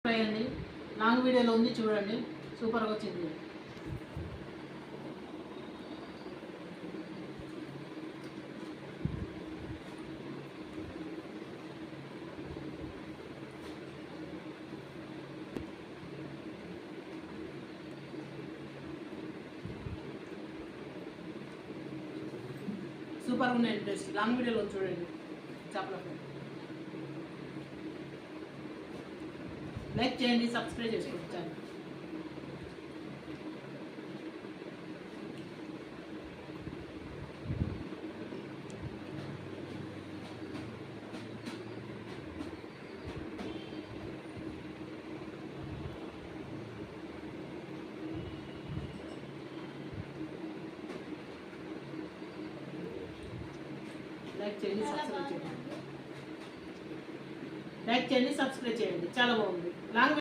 అండి లాంగ్ వీడియోలో ఉంది చూడండి, సూపర్గా వచ్చింది. సూపర్గా ఉన్నాయి టేస్ట్. లాంగ్ వీడియోలో చూడండి. చేపల ఫ్రై లైక్ చేయండి, సబ్స్క్రైబ్ చేసుకోండి ఛానల్. లైక్ చేయండి, సబ్స్క్రైబ్ చేయండి. లైక్ చేయండి, సబ్స్క్రైబ్ చేయండి. చాలా బాగుంది. లాంగ్